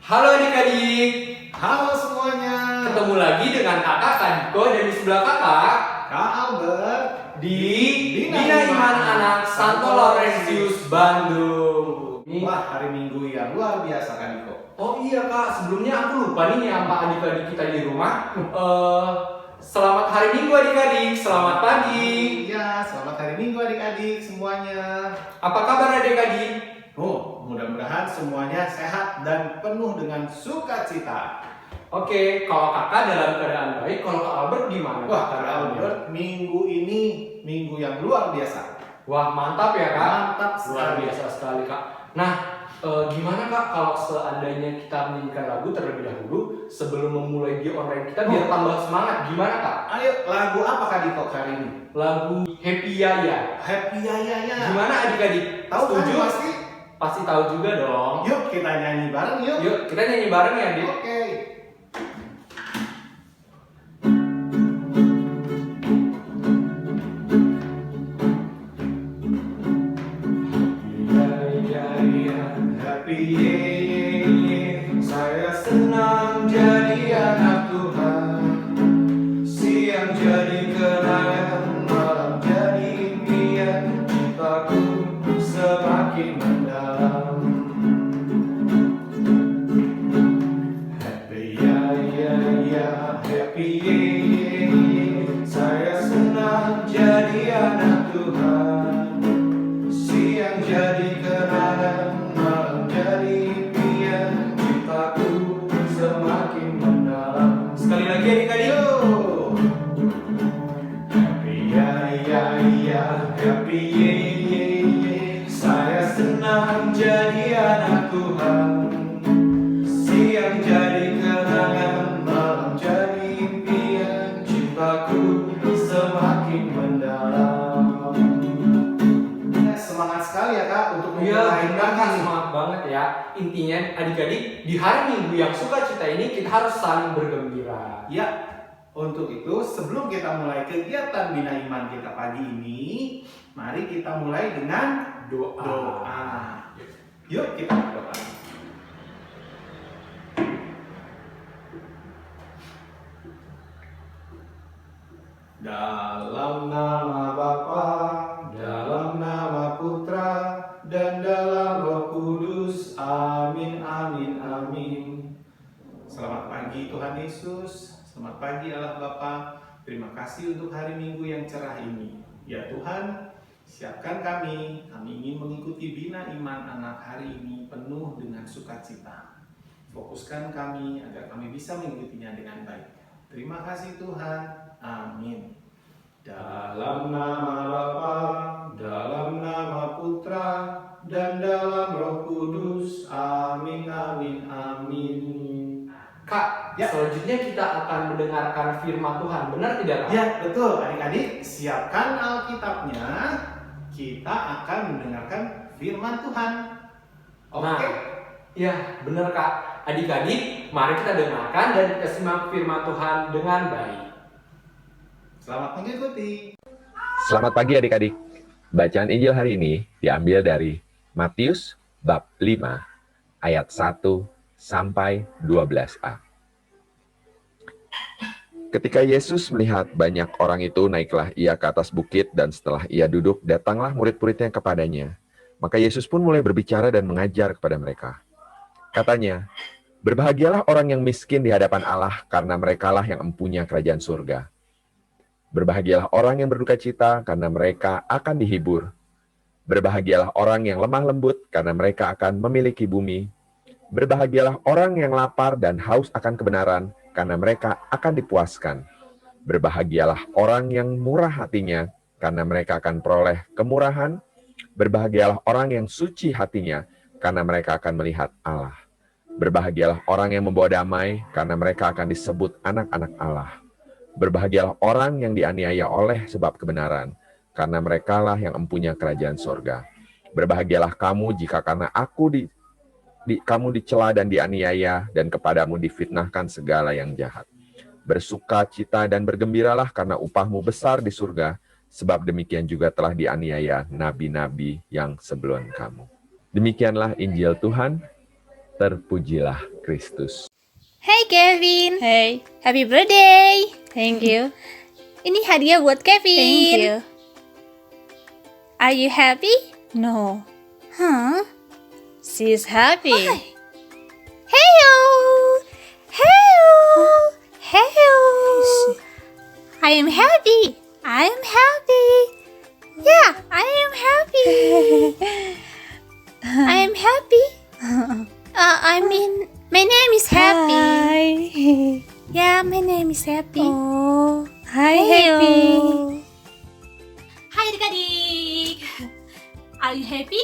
Halo adik-adik, Halo semuanya, ketemu lagi dengan kakak Kadiko dan di sebelah kakak Kak Albert di Bina Iman Anak Santo Laurentius Bandung. Wah, hari Minggu yang luar biasa Kak Diko. Oh iya kak, sebelumnya aku lupa nih sama adik-adik kita di rumah. Selamat hari Minggu adik-adik, selamat pagi. Iya, selamat hari Minggu adik-adik semuanya. Apa kabar adik-adik? Oh, mudah-mudahan semuanya sehat dan penuh dengan sukacita. Oke, kalau kakak dalam keadaan baik, kalau kak Albert gimana? Wah, Kak keadaannya? Albert, minggu ini minggu yang luar biasa. Wah mantap ya kak. Mantap Luar sekali. biasa sekali kak. Nah, gimana kak kalau seandainya kita menyanyikan lagu terlebih dahulu sebelum memulai di online kita biar tambah semangat? Gimana kak? Ayo, lagu apa Kak Diko hari ini? Lagu Happy Yaya. Happy Yaya. Gimana adik-adik? Tahu kan Setuju? pasti? Pasti tahu juga dong. Yuk kita nyanyi bareng yuk. Yuk kita nyanyi bareng ya adik. Oke. Happy Yaya, Saya senang jadi anak Tuhan. Siang jadi kenangan, malam jadi impian. Cintaku semakin mendalam. Happy Yaya, Happy Yaya. Saya senang jadi anak Tuhan. Siang jadi kenangan, malam jadi impian. Cintaku semakin mendalam. Sekali lagi adik-adik. Happy Yaya, Happy Yaya. Saya senang jadi anak Tuhan. Siang jadi kenangan, malam jadi impian. Cintaku semakin mendalam. Semangat sekali ya Kak untuk Iya, memulai benar kan, pagi. semangat banget ya. Intinya adik-adik, di hari Minggu yang sukacita ini kita harus saling bergembira. Ya, untuk itu sebelum kita mulai kegiatan Bina Iman kita pagi ini, mari kita mulai dengan doa. Yuk kita berdoa. Dalam nama Bapa, dalam nama Putra, dan dalam Roh Kudus. Amin, amin, amin. Selamat pagi Tuhan Yesus. Selamat pagi Allah Bapa. Terima kasih untuk hari Minggu yang cerah ini. Ya Tuhan, siapkan kami. Kami ingin mengikuti Bina Iman Anak hari ini penuh dengan sukacita. Fokuskan kami agar kami bisa mengikutinya dengan baik. Terima kasih Tuhan. Amin. Dalam nama Bapa, dalam nama Putra, dan dalam Roh Kudus. Amin, amin, amin. Kak, Ya. selanjutnya kita akan mendengarkan firman Tuhan. Benar tidak Kak? Ya, betul. Adik-adik, siapkan Alkitabnya. Kita akan mendengarkan firman Tuhan. Oke? Nah, ya benar Kak. Adik-adik, mari kita dengarkan dan kita simak firman Tuhan dengan baik. Selamat mengikuti. Selamat pagi adik-adik. Bacaan Injil hari ini diambil dari Matius bab 5 ayat 1 sampai 12a. Ketika Yesus melihat banyak orang itu, naiklah ia ke atas bukit, dan setelah ia duduk, datanglah murid-muridnya kepadanya. Maka Yesus pun mulai berbicara dan mengajar kepada mereka. Katanya, "Berbahagialah orang yang miskin di hadapan Allah, karena merekalah yang empunya kerajaan surga. Berbahagialah orang yang berduka cita, karena mereka akan dihibur. Berbahagialah orang yang lemah lembut, karena mereka akan memiliki bumi. Berbahagialah orang yang lapar dan haus akan kebenaran, karena mereka akan dipuaskan. Berbahagialah orang yang murah hatinya, karena mereka akan peroleh kemurahan. Berbahagialah orang yang suci hatinya, karena mereka akan melihat Allah. Berbahagialah orang yang membawa damai, karena mereka akan disebut anak-anak Allah. Berbahagialah orang yang dianiaya oleh sebab kebenaran, karena merekalah yang empunya kerajaan sorga. Berbahagialah kamu jika karena aku kamu dicela dan dianiaya, dan kepadamu difitnahkan segala yang jahat. Bersuka cita dan bergembiralah, karena upahmu besar di surga, sebab demikian juga telah dianiaya nabi-nabi yang sebelum kamu." Demikianlah Injil Tuhan. Terpujilah Kristus. Hey Kevin, Hey, happy birthday. thank you. Ini hadiah buat Kevin. Thank you. Are you happy? No, Huh? she's happy. Why? Heyo, heyo, heyo. I am happy. I am happy. Yeah, I am happy. I am happy. I mean, my name is Happy. Hi. Yeah, my name is Happy. Oh, hi Heyo. Happy. Hai adik-adik. Are you happy?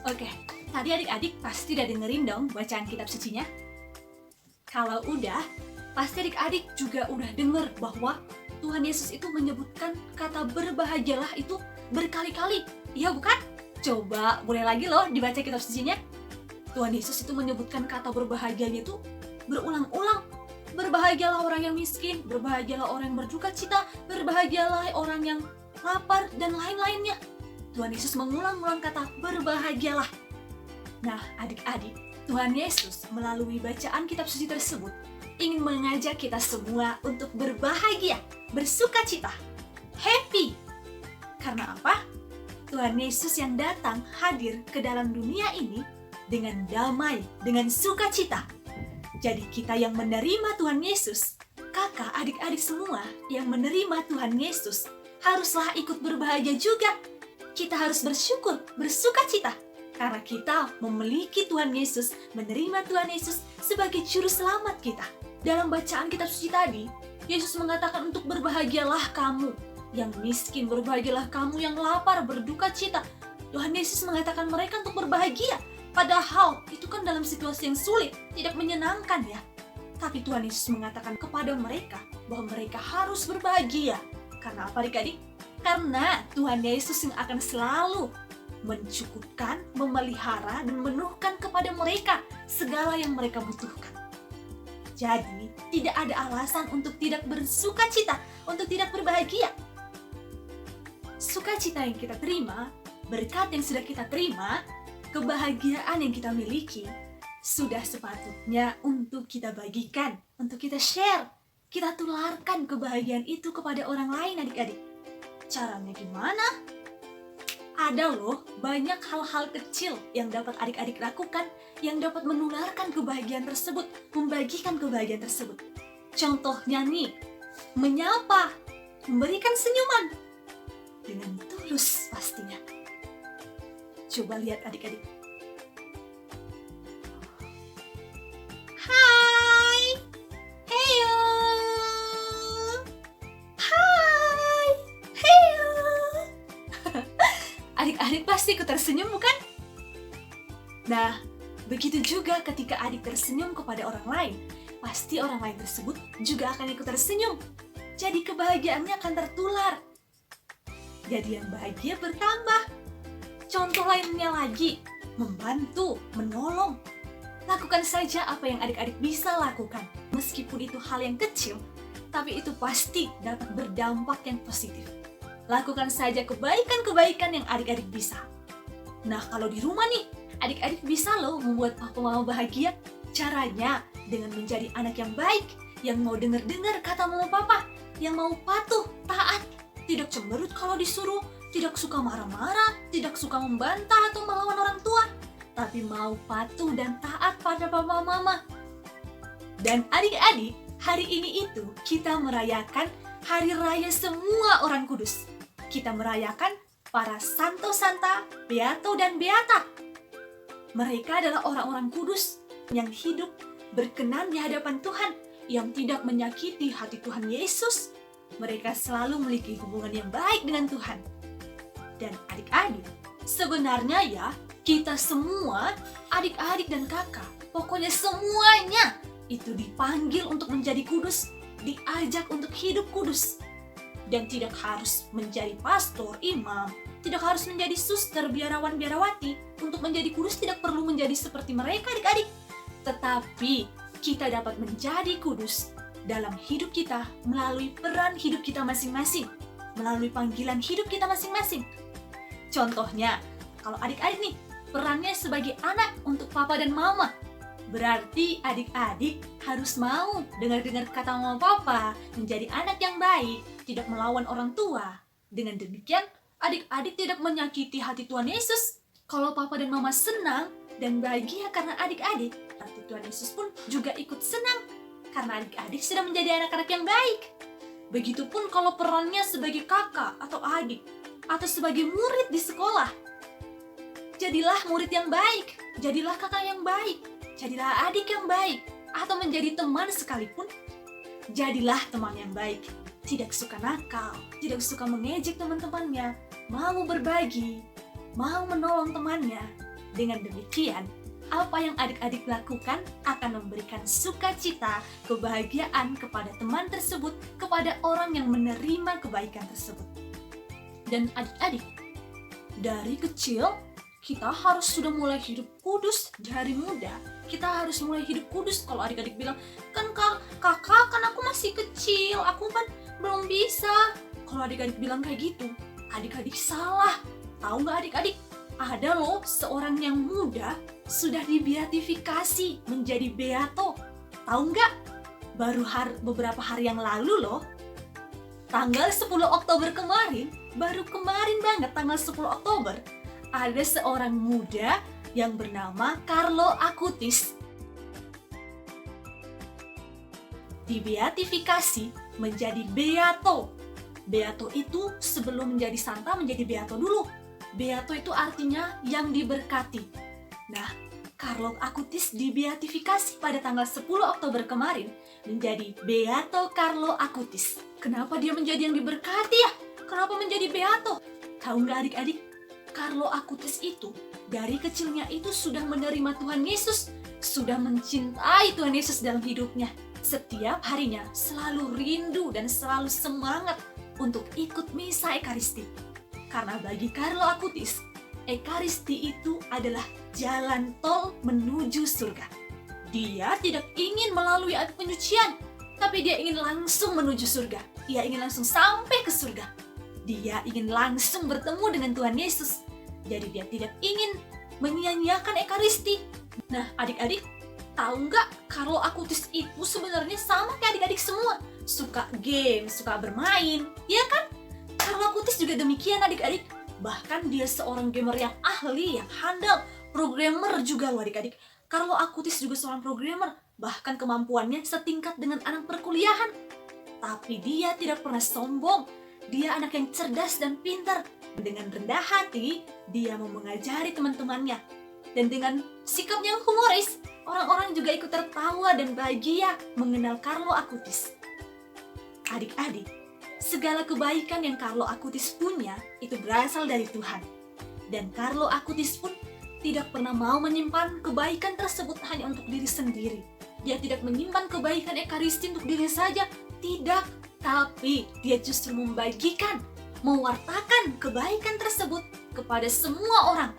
Oke, tadi adik-adik pasti udah dengerin dong bacaan kitab sucinya. Kalau udah, pasti adik-adik juga udah denger bahwa Tuhan Yesus itu menyebutkan kata berbahagialah itu berkali-kali. Iya bukan? Coba boleh lagi loh dibaca kitab sucinya. Tuhan Yesus itu menyebutkan kata berbahagianya itu berulang-ulang. Berbahagialah orang yang miskin, berbahagialah orang yang berduka cita, berbahagialah orang yang lapar, dan lain-lainnya. Tuhan Yesus mengulang-ulang kata berbahagialah. Nah, adik-adik, Tuhan Yesus melalui bacaan kitab suci tersebut ingin mengajak kita semua untuk berbahagia, bersuka cita, happy. Karena apa? Tuhan Yesus yang datang hadir ke dalam dunia ini dengan damai, dengan sukacita. Jadi kita yang menerima Tuhan Yesus, kakak, adik-adik semua yang menerima Tuhan Yesus, haruslah ikut berbahagia juga. Kita harus bersyukur, bersukacita, karena kita memiliki Tuhan Yesus, menerima Tuhan Yesus sebagai juru selamat kita. Dalam bacaan kitab suci tadi, Yesus mengatakan untuk berbahagialah kamu yang miskin, berbahagialah kamu yang lapar, berduka cita. Tuhan Yesus mengatakan mereka untuk berbahagia. Padahal itu kan dalam situasi yang sulit, tidak menyenangkan ya. Tapi Tuhan Yesus mengatakan kepada mereka bahwa mereka harus berbahagia. Karena apa adik-adik? Karena Tuhan Yesus yang akan selalu mencukupkan, memelihara, dan memenuhkan kepada mereka segala yang mereka butuhkan. Jadi, tidak ada alasan untuk tidak bersuka cita, untuk tidak berbahagia. Sukacita yang kita terima, berkat yang sudah kita terima, kebahagiaan yang kita miliki, sudah sepatutnya untuk kita bagikan, untuk kita share. Kita tularkan kebahagiaan itu kepada orang lain adik-adik. Caranya gimana? Ada loh banyak hal-hal kecil yang dapat adik-adik lakukan yang dapat menularkan kebahagiaan tersebut, membagikan kebahagiaan tersebut. Contohnya nih, menyapa, memberikan senyuman dengan tulus pastinya. Coba lihat adik-adik. Hai, heyo. Hai, heyo. Adik-adik pasti ikut tersenyum bukan? Nah, begitu juga ketika adik tersenyum kepada orang lain, pasti orang lain tersebut juga akan ikut tersenyum. Jadi kebahagiaannya akan tertular. Jadi yang bahagia bertambah. Contoh lainnya lagi, membantu, menolong. Lakukan saja apa yang adik-adik bisa lakukan. Meskipun itu hal yang kecil, tapi itu pasti dapat berdampak yang positif. Lakukan saja kebaikan-kebaikan yang adik-adik bisa. Nah, kalau di rumah nih, adik-adik bisa loh membuat papa mama bahagia. Caranya dengan menjadi anak yang baik, yang mau dengar-dengar kata mama papa, yang mau patuh, taat, tidak cemberut kalau disuruh, tidak suka marah-marah, tidak suka membantah atau melawan orang tua, tapi mau patuh dan taat pada papa mama. Dan adik-adik, hari ini itu kita merayakan Hari Raya semua orang kudus. Kita merayakan para santo-santa, beato dan beata. Mereka adalah orang-orang kudus yang hidup berkenan di hadapan Tuhan, yang tidak menyakiti hati Tuhan Yesus. Mereka selalu memiliki hubungan yang baik dengan Tuhan. Dan adik-adik, sebenarnya ya, kita semua, adik-adik dan kakak, pokoknya semuanya itu dipanggil untuk menjadi kudus, diajak untuk hidup kudus. Dan tidak harus menjadi pastor, imam, tidak harus menjadi suster, biarawan, biarawati. Untuk menjadi kudus tidak perlu menjadi seperti mereka adik-adik. Tetapi kita dapat menjadi kudus dalam hidup kita melalui peran hidup kita masing-masing, melalui panggilan hidup kita masing-masing. Contohnya, kalau adik-adik nih perannya sebagai anak untuk papa dan mama. Berarti adik-adik harus mau dengar-dengar kata mama papa, menjadi anak yang baik, tidak melawan orang tua. Dengan demikian, adik-adik tidak menyakiti hati Tuhan Yesus. Kalau papa dan mama senang dan bahagia karena adik-adik, hati Tuhan Yesus pun juga ikut senang karena adik-adik sudah menjadi anak-anak yang baik. Begitupun kalau perannya sebagai kakak atau adik, atau sebagai murid di sekolah. Jadilah murid yang baik, jadilah kakak yang baik, jadilah adik yang baik, atau menjadi teman sekalipun, jadilah teman yang baik. Tidak suka nakal, tidak suka mengejek teman-temannya, mau berbagi, mau menolong temannya. Dengan demikian, apa yang adik-adik lakukan akan memberikan sukacita, kebahagiaan kepada teman tersebut, kepada orang yang menerima kebaikan tersebut. Dan adik-adik, dari kecil, kita harus sudah mulai hidup kudus dari muda. Kita harus mulai hidup kudus. Kalau adik-adik bilang, kan kakak, kan aku masih kecil, aku kan belum bisa. Kalau adik-adik bilang kayak gitu, adik-adik salah. Tahu nggak adik-adik? Ada loh seorang yang muda sudah dibeatifikasi menjadi beato. Tahu nggak? Baru beberapa hari yang lalu loh. Tanggal 10 Oktober kemarin, baru kemarin banget tanggal 10 Oktober, ada seorang muda yang bernama Carlo Acutis dibeatifikasi menjadi beato. Beato itu sebelum menjadi santa menjadi beato dulu. Beato itu artinya yang diberkati. Nah, Carlo Acutis dibeatifikasi pada tanggal 10 Oktober kemarin menjadi Beato Carlo Acutis. Kenapa dia menjadi yang diberkati ya? Kenapa menjadi beato? Tahu nggak adik-adik? Carlo Acutis itu dari kecilnya itu sudah menerima Tuhan Yesus, sudah mencintai Tuhan Yesus dalam hidupnya. Setiap harinya selalu rindu dan selalu semangat untuk ikut misa Ekaristi. Karena bagi Carlo Acutis, Ekaristi itu adalah jalan tol menuju surga. Dia tidak ingin melalui air penyucian, tapi dia ingin langsung menuju surga. Dia ingin langsung sampai ke surga. Dia ingin langsung bertemu dengan Tuhan Yesus. Jadi dia tidak ingin menyia-nyiakan Ekaristi. Nah adik-adik, tahu nggak Carlo Acutis itu sebenarnya sama kayak adik-adik semua. Suka game, suka bermain, ya kan? Carlo Acutis juga demikian adik-adik. Bahkan dia seorang gamer yang ahli, yang handal. Programmer juga loh adik-adik. Carlo Acutis juga seorang programmer. Bahkan kemampuannya setingkat dengan anak perkuliahan. Tapi dia tidak pernah sombong. Dia anak yang cerdas dan pintar. Dengan rendah hati, dia mau mengajari teman-temannya. Dan dengan sikap yang humoris, orang-orang juga ikut tertawa dan bahagia mengenal Carlo Acutis. Adik-adik, segala kebaikan yang Carlo Acutis punya itu berasal dari Tuhan. Dan Carlo Acutis pun tidak pernah mau menyimpan kebaikan tersebut hanya untuk diri sendiri. Dia tidak menyimpan kebaikan Ekaristi untuk diri saja, tidak. Tapi dia justru membagikan, mewartakan kebaikan tersebut kepada semua orang.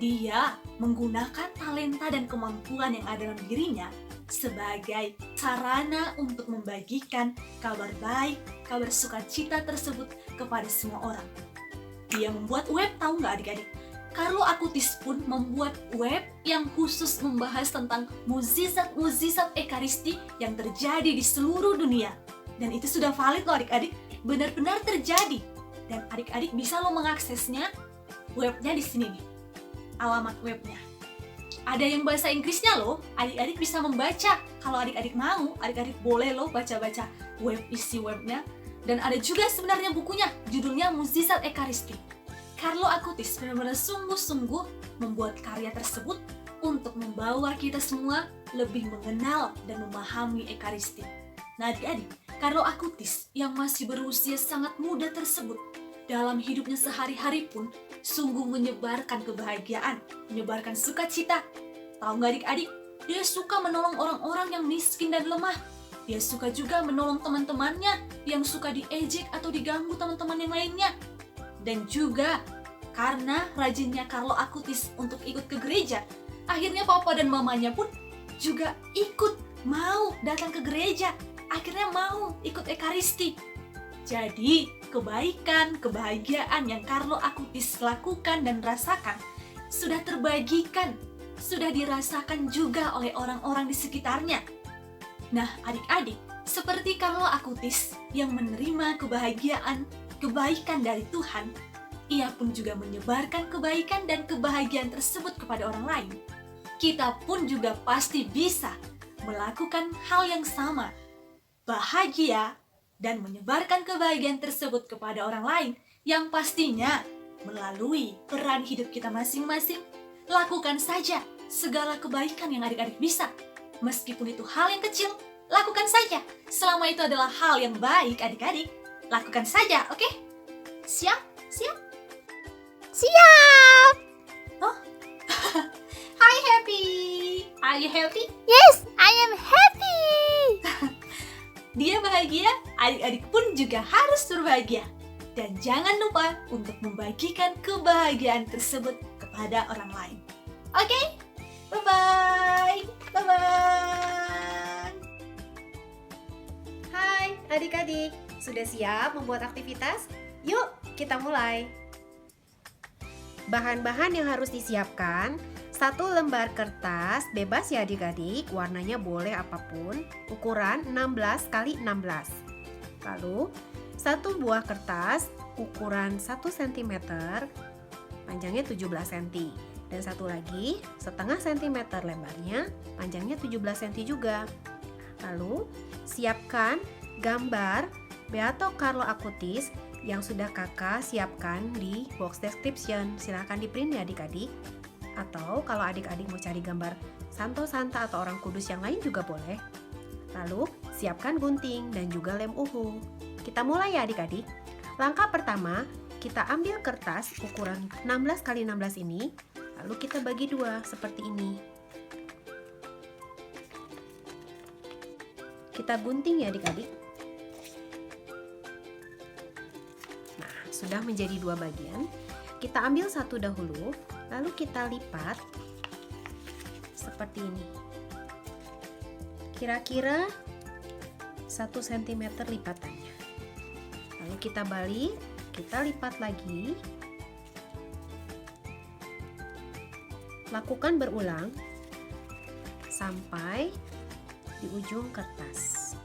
Dia menggunakan talenta dan kemampuan yang ada dalam dirinya sebagai sarana untuk membagikan kabar baik, kabar sukacita tersebut kepada semua orang. Dia membuat web, tahu nggak adik-adik? Carlo Acutis pun membuat web yang khusus membahas tentang mukjizat-mukjizat Ekaristi yang terjadi di seluruh dunia. Dan itu sudah valid loh adik-adik, benar-benar terjadi. Dan adik-adik bisa lo mengaksesnya, webnya di sini nih, alamat webnya. Ada yang bahasa Inggrisnya loh, adik-adik bisa membaca. Kalau adik-adik mau, adik-adik boleh loh baca-baca isi webnya. Dan ada juga sebenarnya bukunya, judulnya Mukjizat Ekaristi. Carlo Acutis benar-benar sungguh-sungguh membuat karya tersebut untuk membawa kita semua lebih mengenal dan memahami Ekaristi. Nah adik-adik, Carlo Acutis yang masih berusia sangat muda tersebut, dalam hidupnya sehari-hari pun sungguh menyebarkan kebahagiaan, menyebarkan sukacita. Tahu nggak adik-adik, dia suka menolong orang-orang yang miskin dan lemah. Dia suka juga menolong teman-temannya yang suka diejek atau diganggu teman-teman yang lainnya. Dan juga karena rajinnya Carlo Acutis untuk ikut ke gereja, akhirnya papa dan mamanya pun juga ikut mau datang ke gereja. Akhirnya mau ikut Ekaristi. Jadi kebaikan, kebahagiaan yang Carlo Acutis lakukan dan rasakan sudah terbagikan, sudah dirasakan juga oleh orang-orang di sekitarnya. Nah, adik-adik, seperti Carlo Acutis yang menerima kebaikan dari Tuhan, ia pun juga menyebarkan kebaikan dan kebahagiaan tersebut kepada orang lain. Kita pun juga pasti bisa melakukan hal yang sama, bahagia dan menyebarkan kebahagiaan tersebut kepada orang lain, yang pastinya melalui peran hidup kita masing-masing. Lakukan saja segala kebaikan yang adik-adik bisa. Meskipun itu hal yang kecil, lakukan saja. Selama itu adalah hal yang baik, adik-adik, lakukan saja, oke? Siap? Siap? Siap! Oh? Hi, Happy! Are you happy? Yes, I am happy! Dia bahagia, adik-adik pun juga harus berbahagia. Dan jangan lupa untuk membagikan kebahagiaan tersebut kepada orang lain. Oke? Bye-bye! Bye-bye! Hai adik-adik, sudah siap membuat aktivitas? Yuk kita mulai. Bahan-bahan yang harus disiapkan: 1 lembar kertas, bebas ya adik-adik, warnanya boleh apapun, ukuran 16 x 16. Lalu 1 buah kertas ukuran 1 cm, panjangnya 17 cm. Dan 1 lagi setengah cm lebarnya, panjangnya 17 cm juga. Lalu siapkan gambar Beato Carlo Acutis yang sudah kakak siapkan di box description. Silahkan di print ya adik-adik. Atau kalau adik-adik mau cari gambar Santo Santa atau orang kudus yang lain juga boleh. Lalu siapkan gunting dan juga lem uhu. Kita mulai ya adik-adik. Langkah pertama, kita ambil kertas ukuran 16 x 16 ini, lalu kita bagi 2 seperti ini. Kita gunting ya adik-adik. Nah, sudah menjadi 2 bagian. Kita ambil satu dahulu, lalu kita lipat seperti ini. Kira-kira 1 cm lipatannya. Lalu kita balik, kita lipat lagi. Lakukan berulang sampai di ujung kertas.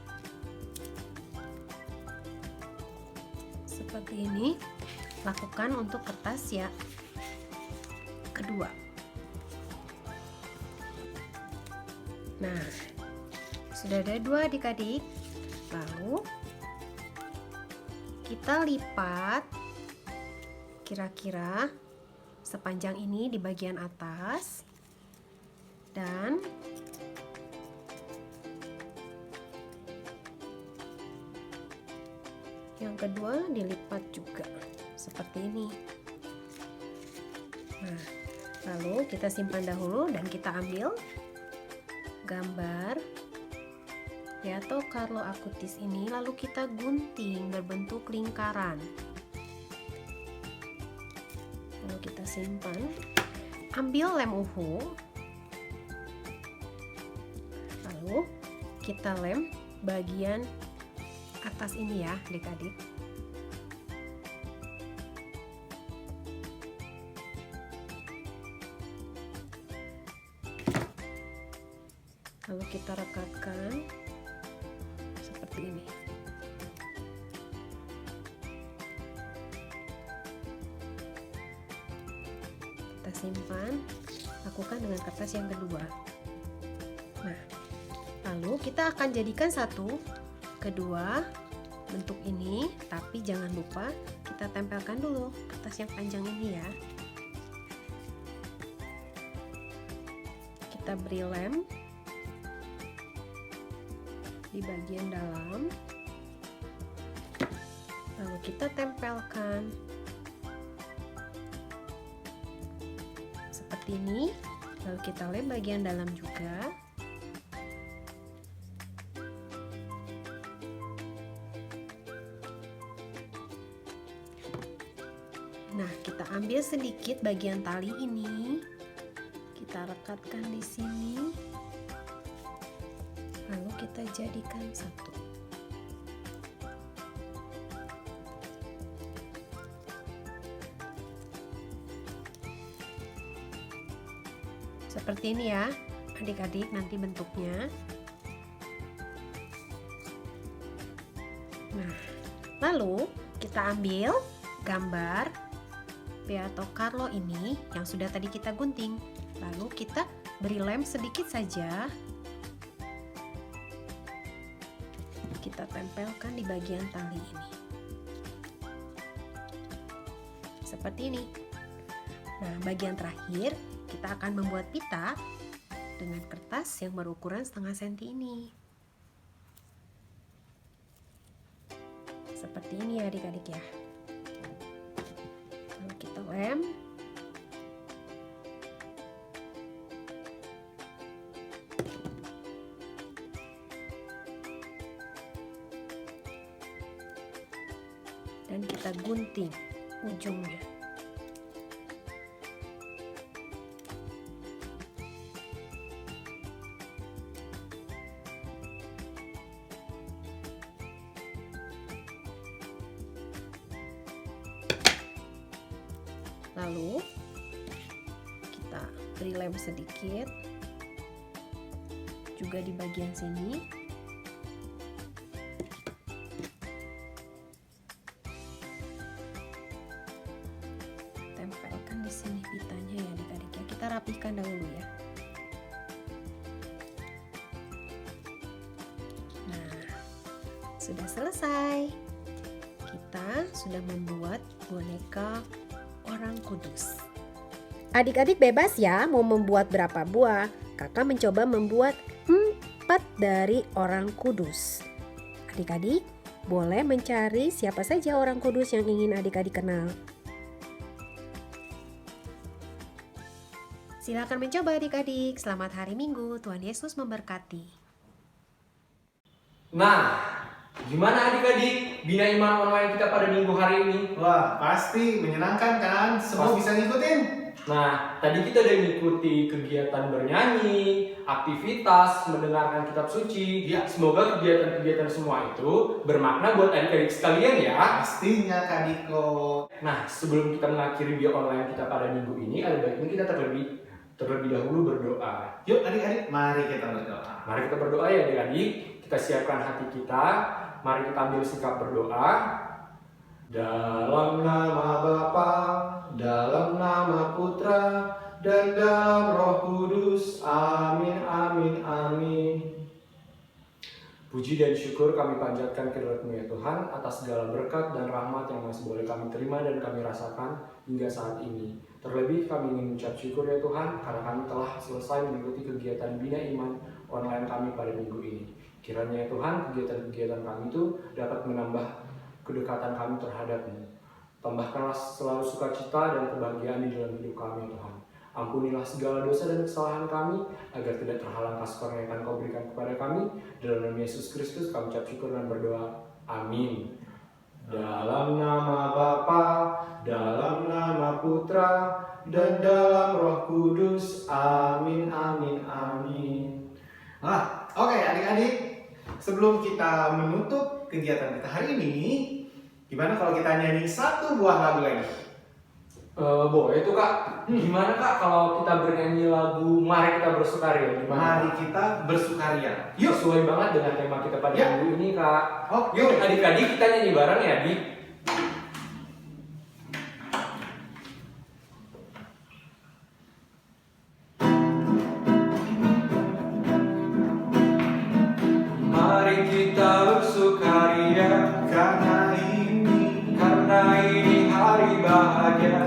Seperti ini. Lakukan untuk kertas ya kedua. Nah, sudah ada 2 adik-adik. Lalu kita lipat kira-kira sepanjang ini di bagian atas, dan yang kedua dilipat juga seperti ini. Nah, lalu kita simpan dahulu dan kita ambil gambar Beato Carlo Acutis ini, lalu kita gunting berbentuk lingkaran. Lalu kita simpan. Ambil lem uhu. Lalu kita lem bagian atas ini ya adik-adik. Lalu kita rekatkan seperti ini. Kita simpan, lakukan dengan kertas yang kedua. Nah, lalu kita akan jadikan satu, kedua bentuk ini, tapi jangan lupa kita tempelkan dulu kertas yang panjang ini ya. Kita beri lem di bagian dalam, lalu kita tempelkan seperti ini, lalu kita lem bagian dalam juga. Nah, kita ambil sedikit bagian tali ini, kita rekatkan di sini. Lalu kita jadikan satu. Seperti ini ya, adik-adik nanti bentuknya. Nah, lalu kita ambil gambar Beato Carlo ini yang sudah tadi kita gunting. Lalu kita beri lem sedikit saja. Kita tempelkan di bagian tali ini. Seperti ini. Nah, bagian terakhir kita akan membuat pita dengan kertas yang berukuran setengah senti ini. Seperti ini ya adik-adik ya. Lalu kita lem. Dan kita gunting ujungnya. Lalu kita beri lem sedikit juga di bagian sini. Tempelkan di sini pitanya ya adik-adik ya. Kita rapihkan dahulu ya. Nah, sudah selesai. Kita sudah membuat boneka Orang Kudus. Adik-adik bebas ya mau membuat berapa buah. Kakak mencoba membuat 4 dari Orang Kudus. Adik-adik boleh mencari siapa saja Orang Kudus yang ingin adik-adik kenal. Silakan mencoba adik-adik. Selamat hari Minggu. Tuhan Yesus memberkati. Nah, gimana adik-adik Bina Iman online kita pada minggu hari ini? Wah, pasti menyenangkan kan? Semua bisa ngikutin. Nah, tadi kita udah ngikuti kegiatan bernyanyi, aktivitas, mendengarkan kitab suci. Ya. Semoga kegiatan-kegiatan semua itu bermakna buat adik-adik sekalian ya. Pastinya Kak Diko. Nah, sebelum kita mengakhiri bio online kita pada minggu ini, ada baiknya kita terlebih dahulu berdoa. Yuk adik-adik, mari kita berdoa. Mari kita berdoa ya adik-adik. Kita siapkan hati kita. Mari kita ambil sikap berdoa. Dalam nama Bapa, dalam nama Putra, dan dalam Roh Kudus. Amin, amin, amin. Puji dan syukur kami panjatkan kehadirat-Mu ya Tuhan atas segala berkat dan rahmat yang masih boleh kami terima dan kami rasakan hingga saat ini. Terlebih kami ingin mengucap syukur ya Tuhan karena kami telah selesai mengikuti kegiatan Bina Iman online kami pada minggu ini. Kiranya ya Tuhan kegiatan-kegiatan kami itu dapat menambah kedekatan kami terhadap-Mu. Tambahkanlah selalu sukacita dan kebahagiaan di dalam hidup kami ya Tuhan. Ampunilah segala dosa dan kesalahan kami, agar tidak terhalang kasih karunia yang akan Kau berikan kepada kami. Dalam nama Yesus Kristus kami ucap syukur dan berdoa. Amin. Dalam nama Bapa, dalam nama Putra, dan dalam Roh Kudus. Amin, amin, amin. Oke adik-adik, sebelum kita menutup kegiatan kita hari ini, gimana kalau kita nyanyi satu buah lagu lagi? Boleh itu Kak. Gimana Kak kalau kita bernyanyi lagu Mari Kita Bersukaria? Gimana? Mari kita bersukaria. Yuk, sesuai banget dengan tema kita pada Ya. minggu ini Kak. Oke. Yuk adik-adik kita nyanyi bareng ya adik. Mari kita bersukaria Karena ini hari bahagia.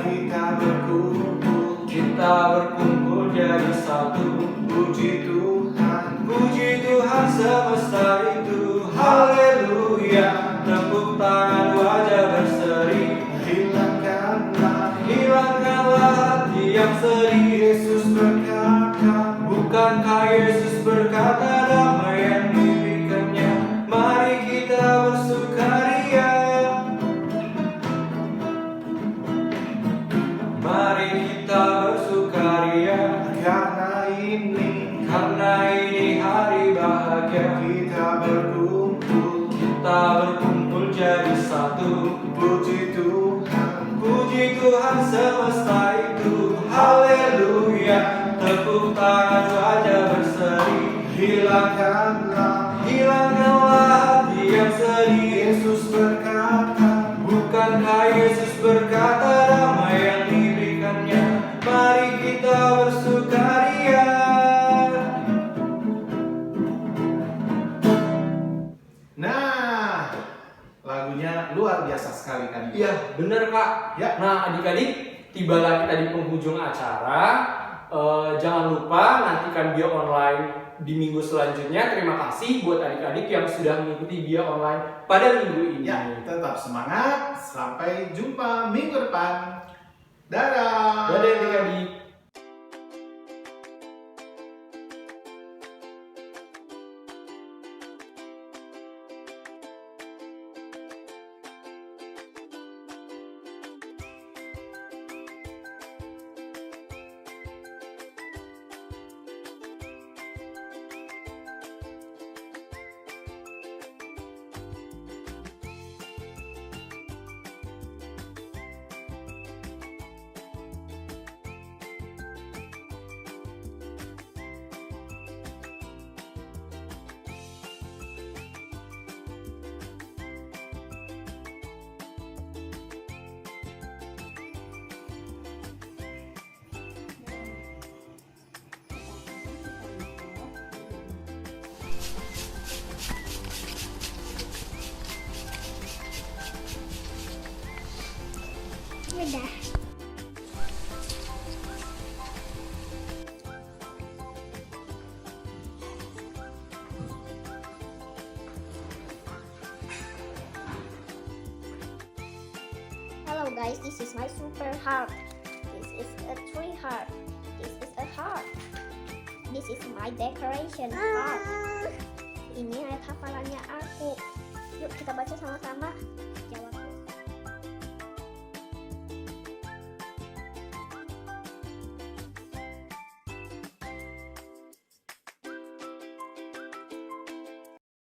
Kita berkumpul jadi satu. puji Tuhan. Puji Tuhan semesta itu. Haleluya. Tepuk tangan wajah berseri. Hilangkanlah hati yang sedih. Yesus berkata, bukankah Yesus berkata damai yang diberikannya. Mari kita bersukaria. Mari kita bersukaria. Karena ini hari bahagia. Kita berkumpul jadi satu. Puji Tuhan semesta itu. Haleluya. tepuk tangan wajah berseri. Hilangkanlah Hati yang sedih. Yesus berkata, Bukankah Yesus berkata damai yang diberikannya? Mari kita bersukaria. nah, lagunya luar biasa sekali kan? Iya, bener Kak. Ya. Nah, adik-adik, tibalah kita di penghujung acara. Jangan lupa nantikan Bio Online di minggu selanjutnya. Terima kasih buat adik-adik yang sudah mengikuti Bio Online pada minggu ini. Ya, tetap semangat. Sampai jumpa minggu depan. Dadah. Dadah adik-adik. Dadah. Hello guys, this is my super heart. This is a tree heart. This is a heart. This is my decoration heart. Ini ayat hafalannya aku. Yuk kita baca sama-sama.